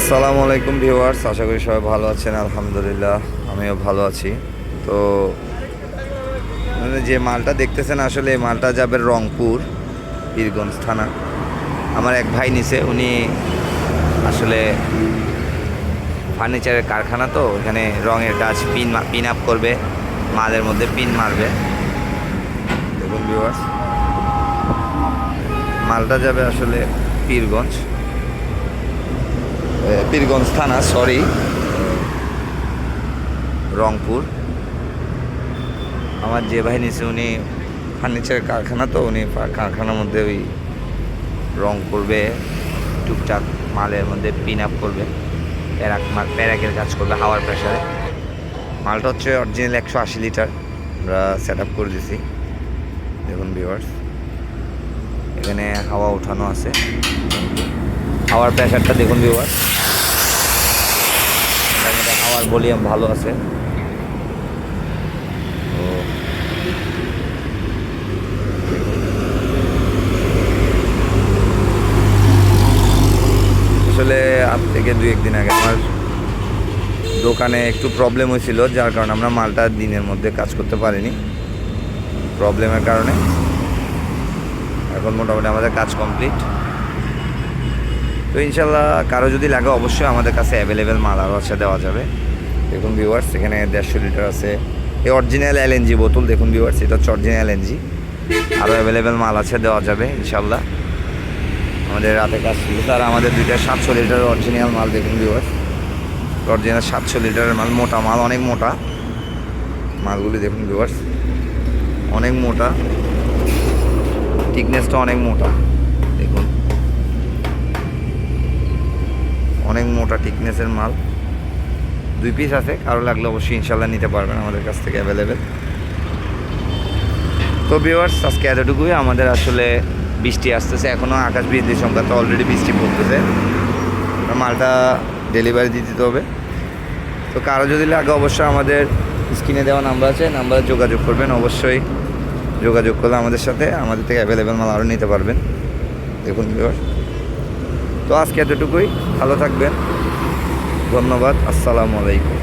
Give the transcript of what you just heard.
আসসালামু আলাইকুম ভিউয়ার্স, আশা করি সবাই ভালো আছেন। আলহামদুলিল্লাহ আমিও ভালো আছি। তো যে মালটা দেখতেছেন আসলে এই মালটা যাবে রংপুর পীরগঞ্জ থানা। আমার এক ভাই নিছে, উনি আসলে ফার্নিচারের কারখানা, তো এখানে রঙের কাজ পিন আপ করবে, মালের মধ্যে পিন মারবে। দেখুন ভিউয়ার্স, মালটা যাবে আসলে পীরগঞ্জ থানা, রংপুর। আমার যে ভাই নিছে উনি ফার্নিচারের কারখানা, তো উনি কারখানার মধ্যে ওই রং করবে, টুকটাক মালের মধ্যে পিন আপ করবে, প্যারাকের কাজ করবে হাওয়ার প্রেশারে। মালটা হচ্ছে অরিজিনাল 180 লিটার আমরা সেট আপ করে দিছি। দেখুন ভিউয়ার্স, এখানে হাওয়া উঠানো আছে, হাওয়ার প্রেশারটা দেখুন ভিউয়ার্স, হাওয়ার ভলিউম ভালো আছে। তো আসলে আজ থেকে 2-1 দিন আগে আমার দোকানে একটু প্রবলেম হয়েছিল, যার কারণে আমরা মালটা দিনের মধ্যে কাজ করতে পারিনি, প্রবলেমের কারণে। এখন মোটামুটি আমাদের কাজ কমপ্লিট। তো ইনশাল্লাহ কারো যদি লাগে অবশ্যই আমাদের কাছে অ্যাভেলেবেল মাল আরও আছে, দেওয়া যাবে। দেখুন ভিউয়ার্স, এখানে 150 লিটার আছে, এই অরিজিনাল এলএনজি বোতল। দেখুন ভিউয়ার্স, এটা হচ্ছে অরিজিনাল এলএনজি, আরও অ্যাভেলেবেল মাল আছে, দেওয়া যাবে ইনশাল্লাহ। আমাদের রাতে কাজ ছিল, আর আমাদের 2টা 700 লিটারের অরিজিনাল মাল। দেখুন ভিউয়ার্স, অরিজিনাল 700 লিটারের মাল, মোটা মাল, অনেক মোটা মালগুলি। দেখুন ভিউয়ার্স, অনেক মোটা, থিকনেসটা অনেক মোটা। দেখুন, অনেক মোটা থিকনেসের মাল। 2 পিস আছে, কারো লাগলে অবশ্যই ইনশাল্লাহ নিতে পারবেন আমাদের কাছ থেকে অ্যাভেলেবেল। তো ভিউয়ার্স, আজকে এতটুকুই। আমাদের আসলে বৃষ্টি আসতেছে, এখনও আকাশ বৃষ্টির সংখ্যা, তো অলরেডি বৃষ্টি পড়তেছে, মালটা ডেলিভারি দিতে হবে। তো কারো যদি লাগে অবশ্যই আমাদের স্ক্রিনে দেওয়া নাম্বার আছে, নাম্বারে যোগাযোগ করবেন। অবশ্যই যোগাযোগ করলে আমাদের সাথে, আমাদের থেকে অ্যাভেলেবেল মাল আরও নিতে পারবেন। দেখুন ভিউয়ার্স, তো আজকে এতটুকুই। ভালো থাকবেন, ধন্যবাদ, আসসালামু আলাইকুম।